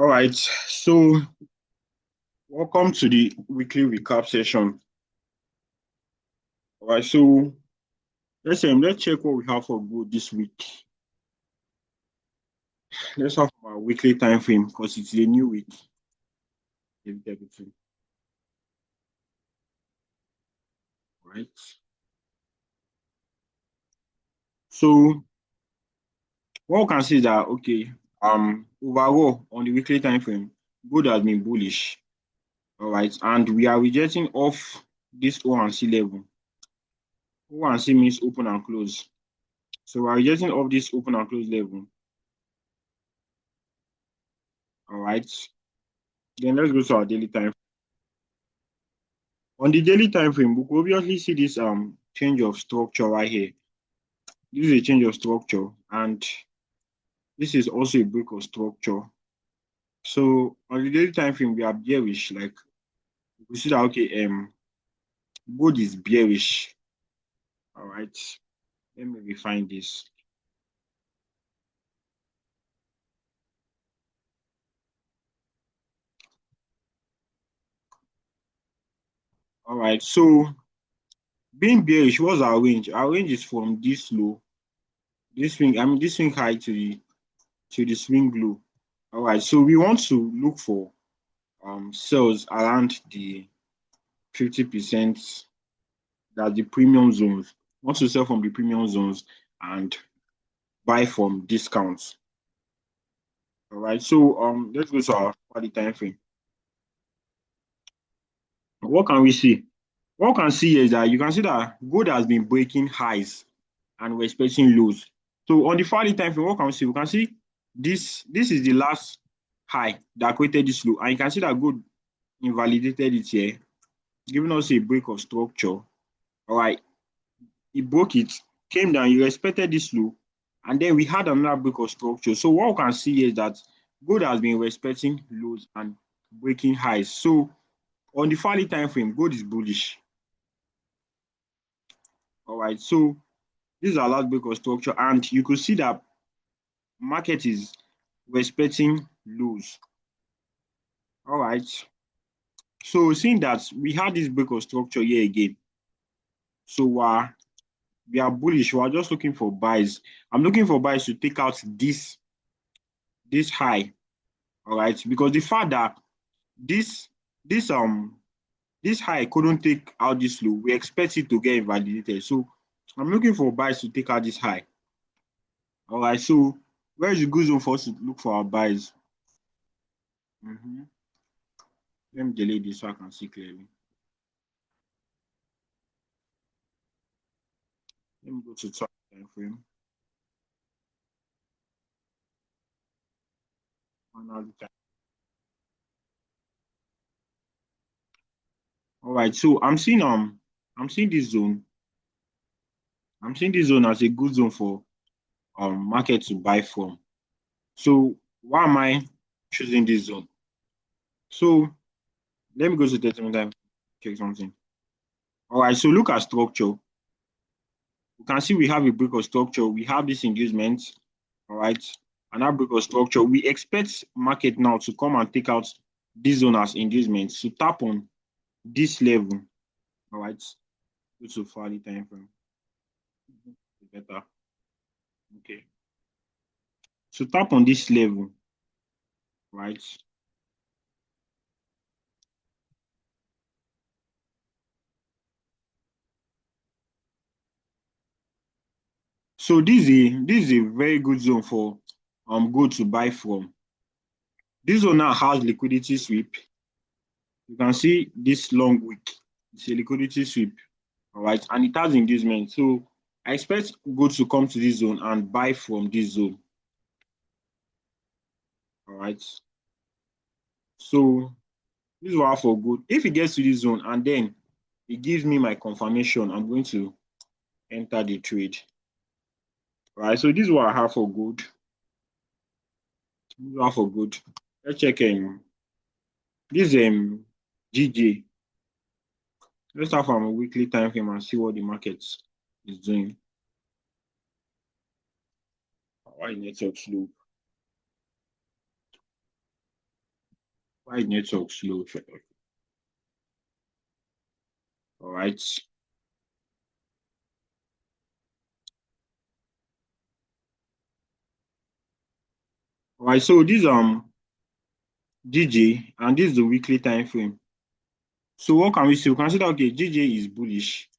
All right, so welcome to the weekly recap session. All right, so let's check what we have for good this week. Let's have our weekly time frame because it's a new week. Right. So what we can see is that overall on the weekly time frame, gold has been bullish. All right, and we are rejecting off this O and C level. O and C means open and close. So we are rejecting off this open and close level. All right. Then let's go to our daily time. On the daily time frame, we could obviously see this change of structure right here. This is a change of structure, and this is also a break of structure. So on the daily time frame, we are bearish. Like we see that gold is bearish. All right, let me refine this. All right, so being bearish, what's our range? Our range is from this low, this swing high to the swing low. All right, so we want to look for sells around the 50%. That's the premium zones. Want to sell from the premium zones and buy from discounts. All right, so let's go to our for the time frame. What can we see? What we can see is that you can see that gold has been breaking highs and we're expecting lows. So on the 40 time frame, what can we see? We can see this is the last high that created this low, and you can see that gold invalidated it here, giving us a break of structure. All right, it broke it, came down, you respected this low, and then we had another break of structure. So what we can see is that gold has been respecting lows and breaking highs. So on the fairly time frame, gold is bullish. All right, so this is our last break of structure, and you could see that market is respecting lows. All right, so seeing that we had this break of structure here again, so we are bullish. We are just looking for buys. I'm looking for buys to take out this high. All right, because the fact that this this um this high couldn't take out this low, we expect it to get invalidated. So I'm looking for buys to take out this high. All right, so where is the good zone for us to look for our buys? Let me delete this so I can see clearly. Let me go to top time frame. All right, so I'm seeing this zone. I'm seeing this zone as a good zone for market to buy from. So why am I choosing this zone? So let me go to 30-minute time, check something. All right, so look at structure. You can see we have a break of structure. We have this inducement, all right, and that break of structure. We expect market now to come and take out this zone as inducement to tap on this level, all right, go to fairly time frame. Better, okay. So tap on this level, right? So this is a very good zone for gold to buy from. This zone now has liquidity sweep. You can see this long wick. It's a liquidity sweep, all right, and it has inducement. So I expect gold to come to this zone and buy from this zone, all right. So this is what I have for gold. If it gets to this zone and then it gives me my confirmation, I'm going to enter the trade, all right. So this is what I have for gold. This is what I have for gold. Let's check this GJ. Let's start from a weekly time frame and see what the market is doing. Why network slow? Why is network slow? All right. All right. So this GJ and this is the weekly time frame. So what can we see? We can see that okay, GJ is bullish.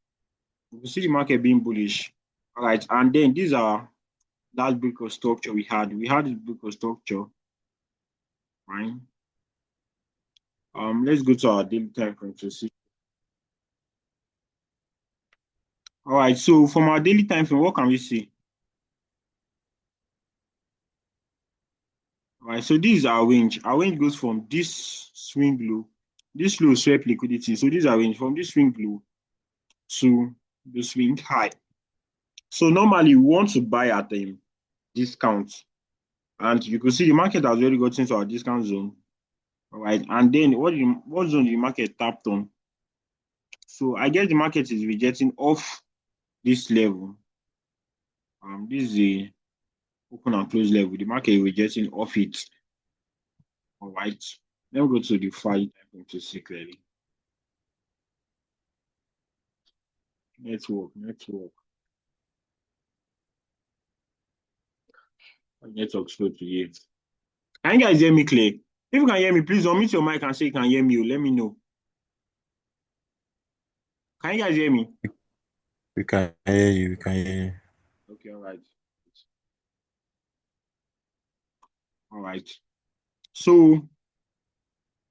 We can see the market being bullish. All right, and then these are that break of structure we had. We had this break of structure, right? Let's go to our daily time frame to see. All right, so from our daily time frame, what can we see? All right, so this is our range. Our range goes from this swing low. This low swept liquidity. So this is our range from this swing low to the swing high. So normally we want to buy at a discount. And you can see the market has already got into our discount zone. All right, and then what zone the market tapped on? So I guess the market is rejecting off this level. This is a open and close level. The market is rejecting off it. All right. Let me go to the 5 time to see clearly. Network. Network slow to hear. Can you guys hear me clear? If you can hear me, please unmute your mic and say you can hear me. Let me know. Can you guys hear me? We can hear you. We can hear you. Okay, all right. All right. So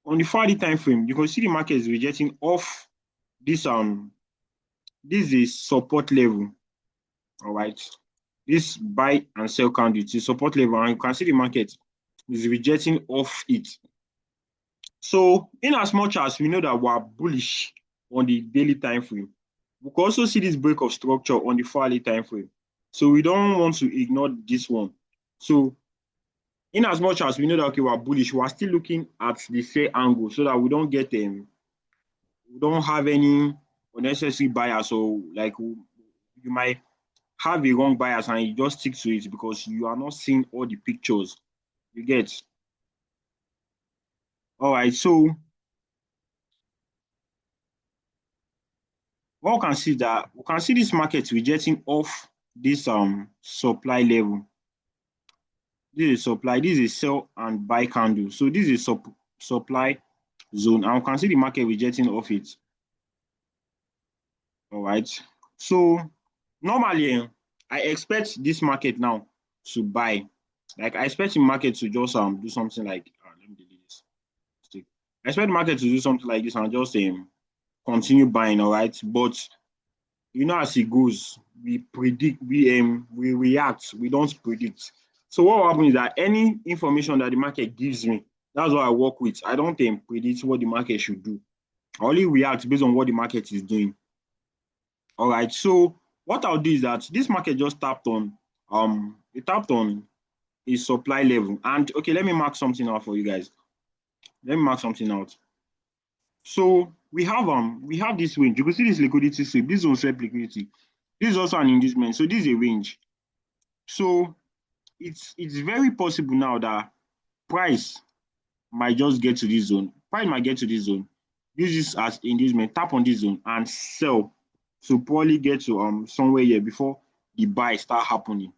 on the 40 time frame, you can see the market is rejecting off this this is support level. All right. This buy and sell candle is support level, and you can see the market is rejecting off it. So in as much as we know that we are bullish on the daily time frame, we can also see this break of structure on the hourly time frame. So we don't want to ignore this one. So in as much as we know that okay, we are bullish, we are still looking at the same angle so that we don't get we don't have any unnecessary bias, or like you might have a wrong bias and you just stick to it because you are not seeing all the pictures. You get? All right. So what we can see that we can see this market rejecting off this supply level. This is supply. This is sell and buy candle. So this is supply zone, and we can see the market rejecting off it. All right. So normally, I expect this market now to buy. Like I expect the market to just do something like let me delete this. I expect the market to do something like this and just continue buying. All right, but you know as it goes, we predict, we react, we don't predict. So what will happen is that any information that the market gives me, that's what I work with. I don't predict what the market should do. I only react based on what the market is doing. All right. So what I'll do is that this market just tapped on it tapped on a supply level. And okay, let me mark something out for you guys. Let me mark something out. So we have this range. You can see this liquidity sweep. This one sweep liquidity. This is also an inducement. So this is a range. So it's very possible now that price might just get to this zone. Price might get to this zone. Use this as inducement. Tap on this zone and sell. So probably get to somewhere here before the buy start happening.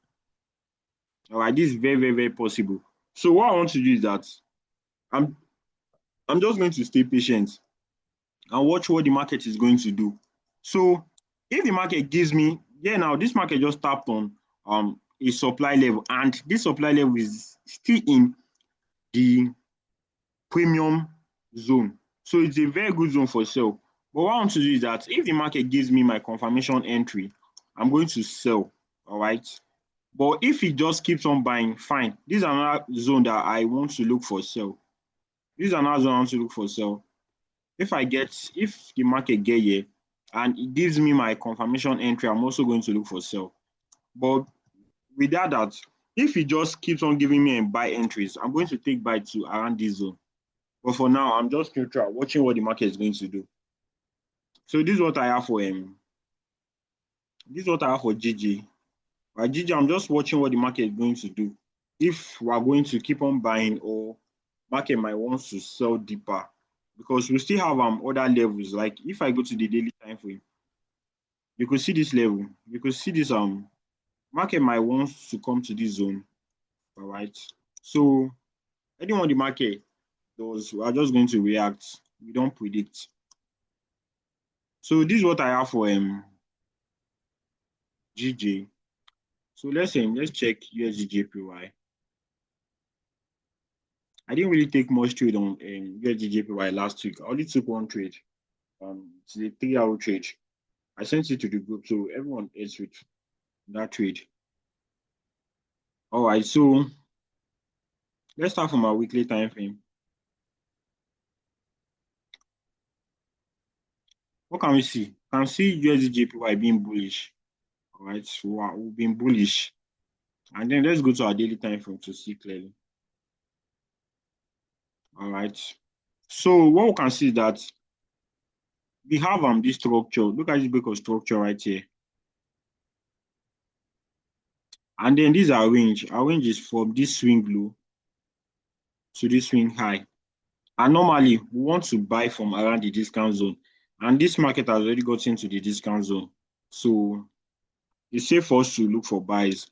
All right, this is very possible. So what I want to do is that I'm I'm just going to stay patient and watch what the market is going to do. So if the market gives me, yeah, now this market just tapped on a supply level, and this supply level is still in the premium zone. So it's a very good zone for sell. But what I want to do is that if the market gives me my confirmation entry, I'm going to sell. All right. But if it just keeps on buying, fine. This is another zone that I want to look for sell. This is another zone I want to look for sell. If the market get here and it gives me my confirmation entry, I'm also going to look for sell. But with that, if it just keeps on giving me a buy entries, I'm going to take buy to around this zone. But for now, I'm just neutral, watching what the market is going to do. So this is what I have for GG. Right, GG, I'm just watching what the market is going to do. If we are going to keep on buying, or market might want to sell deeper because we still have other levels. Like if I go to the daily time frame, you could see this level. You could see this market might want to come to this zone. All right. So anyone the market does, we are just going to react. We don't predict. So this is what I have for GJ. So let's check USDJPY. I didn't really take much trade on USDJPY last week. I only took one trade. It's a 3 hour trade. I sent it to the group, so everyone else with that trade. All right, so let's start from our weekly time frame. What can we see? We can see USDJPY being bullish. All right, so we've been bullish. And then let's go to our daily time frame to see clearly. All right. So what we can see is that we have this structure. Look at this break of structure right here. And then this is our range. Our range is from this swing low to this swing high. And normally we want to buy from around the discount zone. And this market has already got into the discount zone. So it's safe for us to look for buys.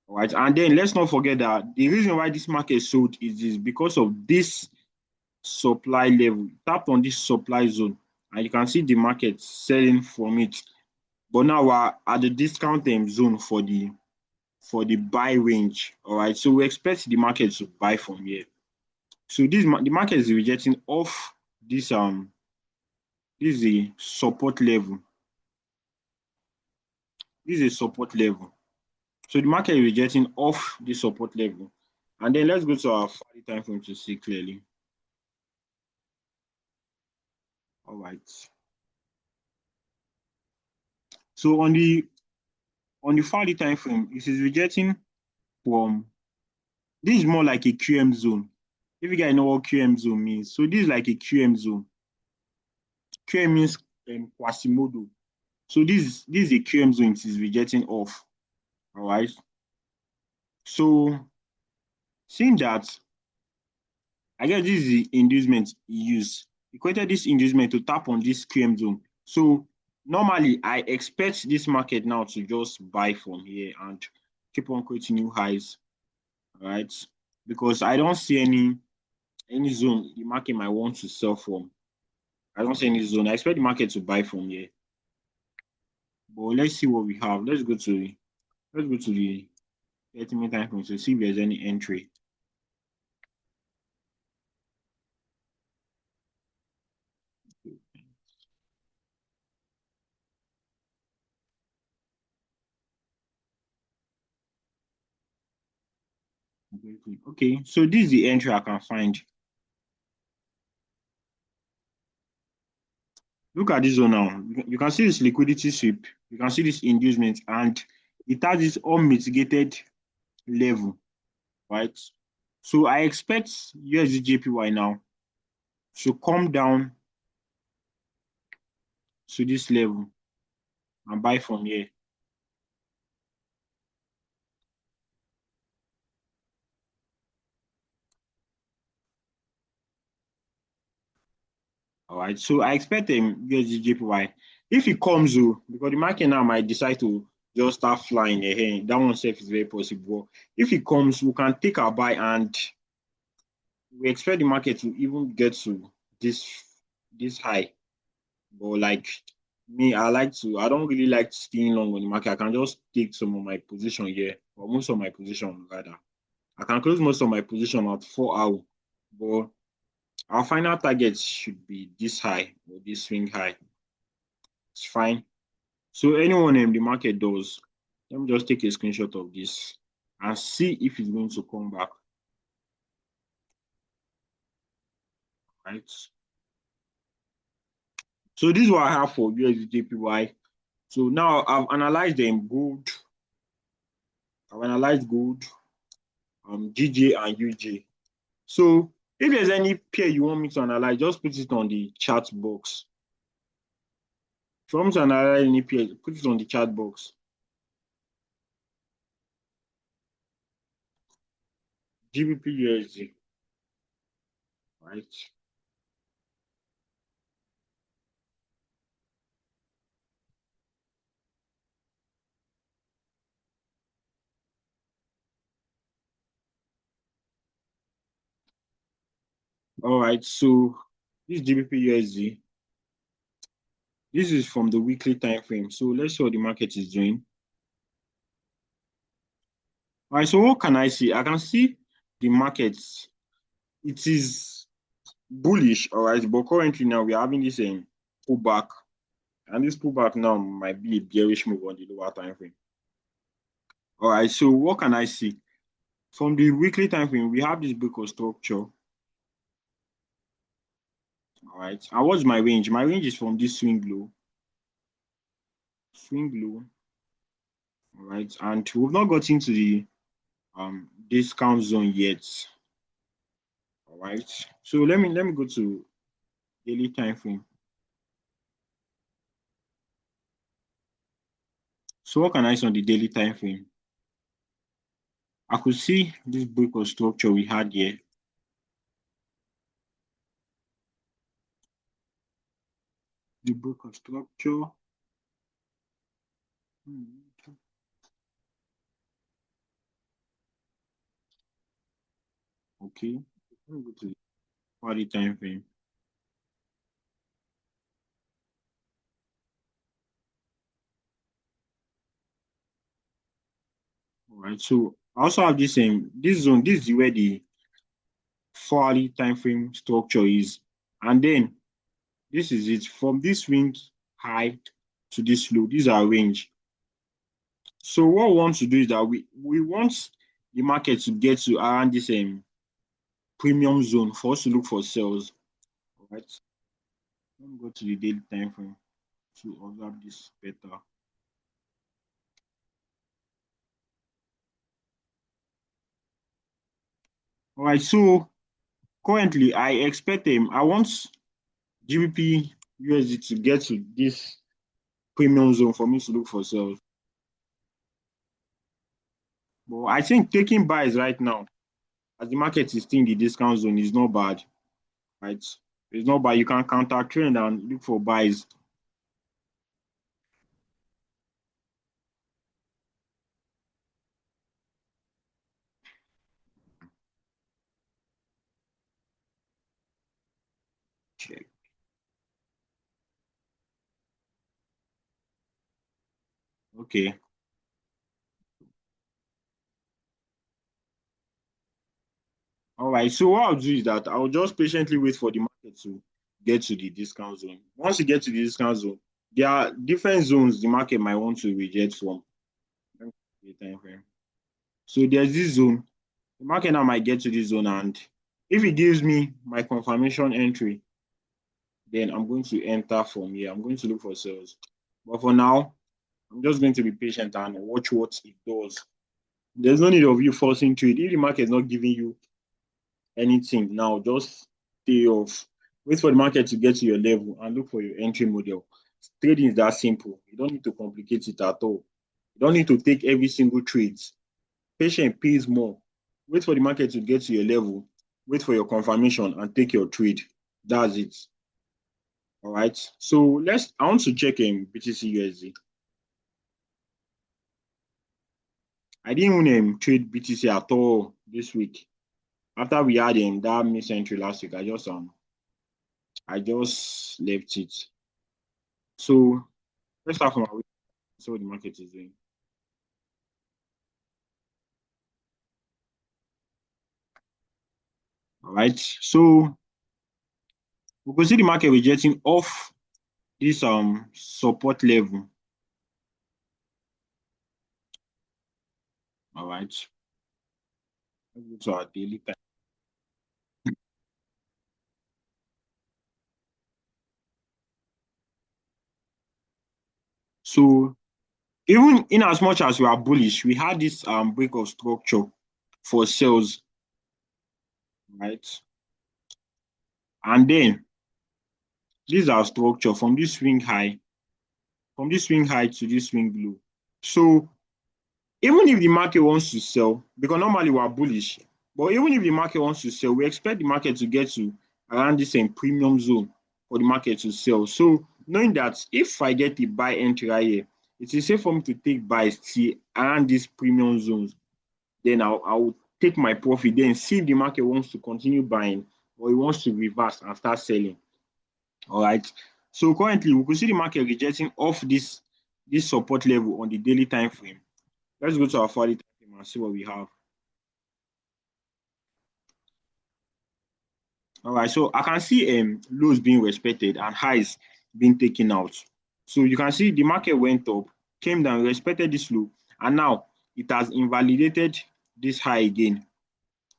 All right. And then let's not forget that the reason why this market sold is because of this supply level. Tap on this supply zone and you can see the market selling from it. But now we're at the discount zone for the buy range. All right. So we expect the market to buy from here. So the market is rejecting off this this is a support level. This is a support level. So the market is rejecting off the support level. And then let's go to our 40 time frame to see clearly. All right. So on the 40 time frame, it is rejecting from this is more like a QM zone. If you guys know what QM zone means, so this is like a QM zone. QM means Quasimodo. So this is a QM zone, it is rejecting off. All right. So seeing that, I guess this is the inducement he used. He created this inducement to tap on this QM zone. So normally I expect this market now to just buy from here and keep on creating new highs. All right. Because I don't see any zone the market might want to sell from. I don't see any zone. I expect the market to buy from here. But let's see what we have. Let's go to the 30-minute time frame to see if there's any entry. Okay, so this is the entry I can find. Look at this zone now. You can see this liquidity sweep. You can see this inducement, and it has this unmitigated level, right? So I expect USDJPY now to come down to this level and buy from here. All right, so I expect USDJPY. If it comes, because the market now might decide to just start flying ahead, that one self is very possible. If it comes, we can take our buy and we expect the market to even get to this high. But like me, I don't really like staying long on the market. I can just take some of my position here, or most of my position rather. I can close most of my position at 4 hours, but our final target should be this high or this swing high. It's fine. So anyone in the market does, let me just take a screenshot of this and see if it's going to come back. Right. So this is what I have for USDJPY. So now I've analyzed them gold. I've analyzed gold, GJ and UJ. So if there's any pair you want me to analyze, just put it on the chat box. If you want me to analyze any pair, put it on the chat box. GBP USD. right? All right, so this GBP USD, this is from the weekly time frame. So let's see what the market is doing. All right, so what can I see? I can see the market. It is bullish, all right, but currently now we're having this pullback, and this pullback now might be a bearish move on the lower time frame. All right, so what can I see? From the weekly time frame, we have this break of structure. All right, and what's my range? My range is from this swing low, all right, and we've not got into the discount zone yet. All right, so let me go to daily time frame. So what can I see on the daily time frame? I could see this break of structure we had here. The break of structure. Okay. Let me go to the party time frame. All right. So I also have this zone. This is where the 4 hourly time frame structure is, and then this is it from this swing high to this low. These are range. So what we want to do is that we want the market to get to around this premium zone for us to look for sales. All right. Let me go to the daily time frame to observe this better. All right. So currently, I want GBP USD to get to this premium zone for me to look for sales. But I think taking buys right now, as the market is still in the discount zone, is not bad, right? It's not bad. You can counter trend and look for buys. Check. Okay. All right. So what I'll do is that I'll just patiently wait for the market to get to the discount zone. Once you get to the discount zone, there are different zones the market might want to reject from. Let me see the time frame. So there's this zone. The market now might get to this zone, and if it gives me my confirmation entry, then I'm going to enter from here. I'm going to look for sales. But for now, I'm just going to be patient and watch what it does. There's no need of you forcing trade. If the market is not giving you anything now, just stay off. Wait for the market to get to your level and look for your entry model. Trading is that simple. You don't need to complicate it at all. You don't need to take every single trade. Patience pays more. Wait for the market to get to your level. Wait for your confirmation and take your trade. That's it. All right. So I want to check BTC USD. I didn't even trade BTC at all this week. After we had that miss entry last week, I just left it. So let's start from our week. See what the market is doing. All right. So we can see the market rejecting off this support level. All right. Let's go to our daily time. So even in as much as we are bullish, we had this break of structure for sales, right? And then this is our structure from this swing high to this swing low. So even if the market wants to sell, because normally we are bullish, but even if the market wants to sell, we expect the market to get to around this premium zone for the market to sell. So knowing that if I get a buy entry right here, it is safe for me to take buys till around these premium zones. Then I'll take my profit, then see if the market wants to continue buying or it wants to reverse and start selling. All right. So currently we could see the market rejecting off this support level on the daily time frame. Let's go to our 40 time frame and see what we have. All right, so I can see lows being respected and highs being taken out. So you can see the market went up, came down, respected this low, and now it has invalidated this high again.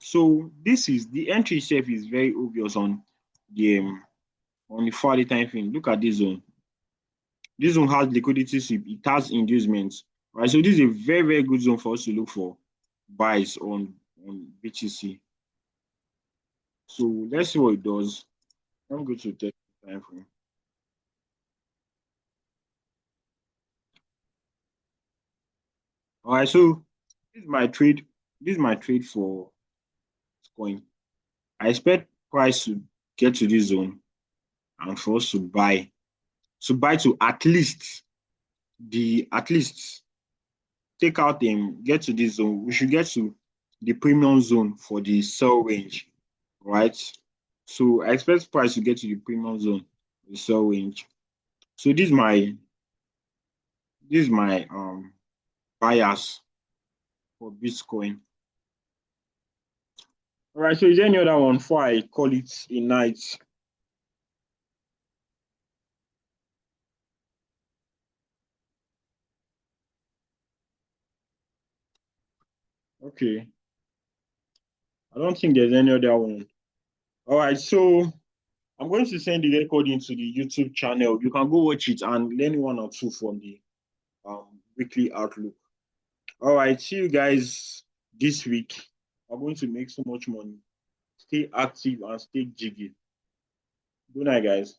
So this is the entry itself is very obvious on the 40 time frame. Look at this zone. This zone has liquidity sweep, it has inducements. Right, so this is a very, very good zone for us to look for buys on BTC. So let's see what it does. I'm going to take time frame. All right, so this is my trade. This is my trade for coin. I expect price to get to this zone and for us to buy. To buy to at least take out them, get to this zone. We should get to the premium zone for the sell range, right? So I expect price to get to the premium zone, the sell range. So this is my bias for Bitcoin. All right, so is there any other one before I call it a night? Okay, I don't think there's any other one. All right, so I'm going to send the recording to the YouTube channel. You can go watch it and learn one or two from the weekly outlook. All right, see you guys this week. I'm going to make so much money. Stay active and stay jiggy. Good night, guys.